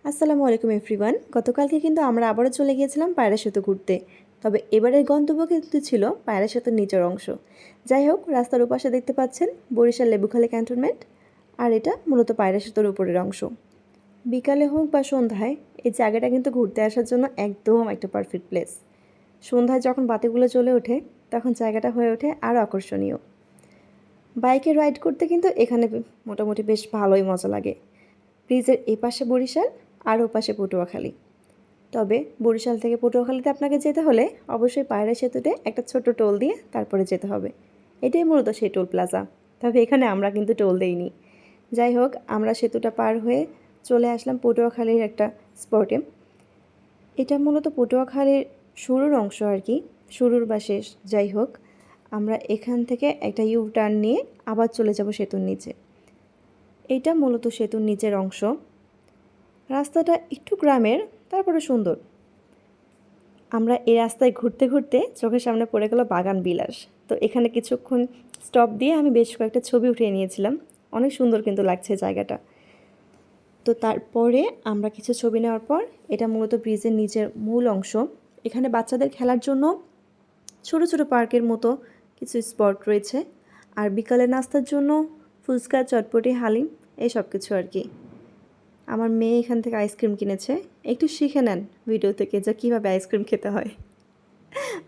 আসসালামু আলাইকুম এভরিওয়ান। গতকালকে কিন্তু আমরা আবারও চলে গিয়েছিলাম পায়রা সেতু ঘুরতে। তবে এবারের গন্তব্য কিন্তু ছিল পায়রা সেতুর নিচের অংশ। যাই হোক, রাস্তার ওপাশে দেখতে পাচ্ছেন বরিশাল লেবুখালী ক্যান্টনমেন্ট, আর এটা মূলত পায়রা সেতুর উপরের অংশ। বিকালে হোক বা সন্ধ্যায় এই জায়গাটা কিন্তু ঘুরতে আসার জন্য একদম একটা পারফেক্ট প্লেস। সন্ধ্যায় যখন বাতিগুলো জ্বলে ওঠে তখন জায়গাটা হয়ে ওঠে আরও আকর্ষণীয়। বাইকে রাইড করতে কিন্তু এখানে মোটামুটি বেশ ভালোই মজা লাগে। ব্রিজের এপাশে বরিশাল আর ওপাশে পটুয়াখালী। তবে বরিশাল থেকে পটুয়াখালীতে আপনাকে যেতে হলে অবশ্যই পায়রা সেতুতে একটা ছোট্ট টোল দিয়ে তারপরে যেতে হবে। এটাই মূলত সেই টোল প্লাজা। তবে এখানে আমরা কিন্তু টোল দেইনি। যাই হোক, আমরা সেতুটা পার হয়ে চলে আসলাম পটুয়াখালীর একটা স্পটে। এটা মূলত পটুয়াখালীর শুরুর অংশ আর কি, শুরুর বা শেষ যাই হোক। আমরা এখান থেকে একটা ইউ টার্ন নিয়ে আবার চলে যাব সেতুর নিচে। এইটা মূলত সেতুর নিচের অংশ। রাস্তাটা একটু গ্রামের, তারপরে সুন্দর। আমরা এই রাস্তায় ঘুরতে ঘুরতে চোখের সামনে পড়ে গেল বাগান বিলাস। তো এখানে কিছুক্ষণ স্টপ দিয়ে আমি বেশ কয়েকটা ছবি উঠিয়ে নিয়েছিলাম। অনেক সুন্দর কিন্তু লাগছে জায়গাটা। তো তারপরে আমরা কিছু ছবি নেওয়ার পর, এটা মূলত ব্রিজের নিচের মূল অংশ। এখানে বাচ্চাদের খেলার জন্য ছোট ছোট পার্কের মতো কিছু স্পট রয়েছে। আর বিকালে নাস্তার জন্য ফুচকা, চটপটি, হালিম এইসব কিছু আর কি। আমার মেয়ে এখান থেকে আইসক্রিম কিনেছে। একটু শিখে নেন ভিডিও থেকে যে কীভাবে আইসক্রিম খেতে হয়।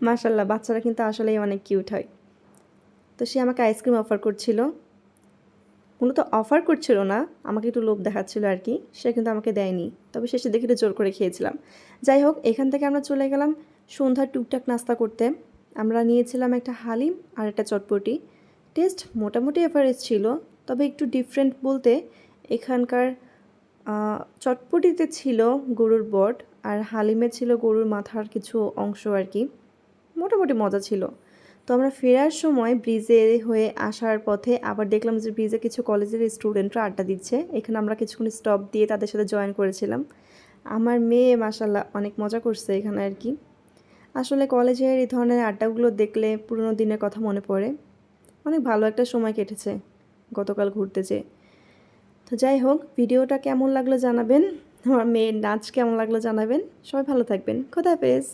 মাশাল্লাহ, বাচ্চারা কিন্তু আসলেই অনেক কিউট হয়। তো সে আমাকে আইসক্রিম অফার করছিল। মূলত অফার করছিল না, আমাকে একটু লোভ দেখাচ্ছিল আর কি। সে কিন্তু আমাকে দেয়নি, তবে শেষে দেখে একটু জোর করে খেয়েছিলাম। যাই হোক, এখান থেকে আমরা চলে গেলাম সন্ধ্যার টুকটাক নাস্তা করতে। আমরা নিয়েছিলাম একটা হালিম আর একটা চটপটি। টেস্ট মোটামুটি এভারেজ ছিল, তবে একটু ডিফারেন্ট বলতে এখানকার চটপটিতে ছিল গরুর বট, আর হালিমে ছিল গরুর মাথার কিছু অংশ আর কি। মোটামুটি মজা ছিল। তো আমরা ফেরার সময় ব্রিজে হয়ে আসার পথে আবার দেখলাম যে ব্রিজে কিছু কলেজের স্টুডেন্টরা আড্ডা দিচ্ছে। এখানে আমরা কিছুক্ষণ স্টপ দিয়ে তাদের সাথে জয়েন করেছিলাম। আমার মেয়ে মাশাল্লাহ অনেক মজা করছে এখানে আর কি। আসলে কলেজের এই ধরনের আড্ডাগুলো দেখলে পুরোনো দিনের কথা মনে পড়ে। অনেক ভালো একটা সময় কেটেছে গতকাল ঘুরতে যেয়ে। তো যাই হোক, ভিডিওটা কেমন লাগলো জানাবেন, আমার মেয়ের নাচ কেমন লাগলো জানাবেন। সবাই ভালো থাকবেন। খোদা হাফেজ।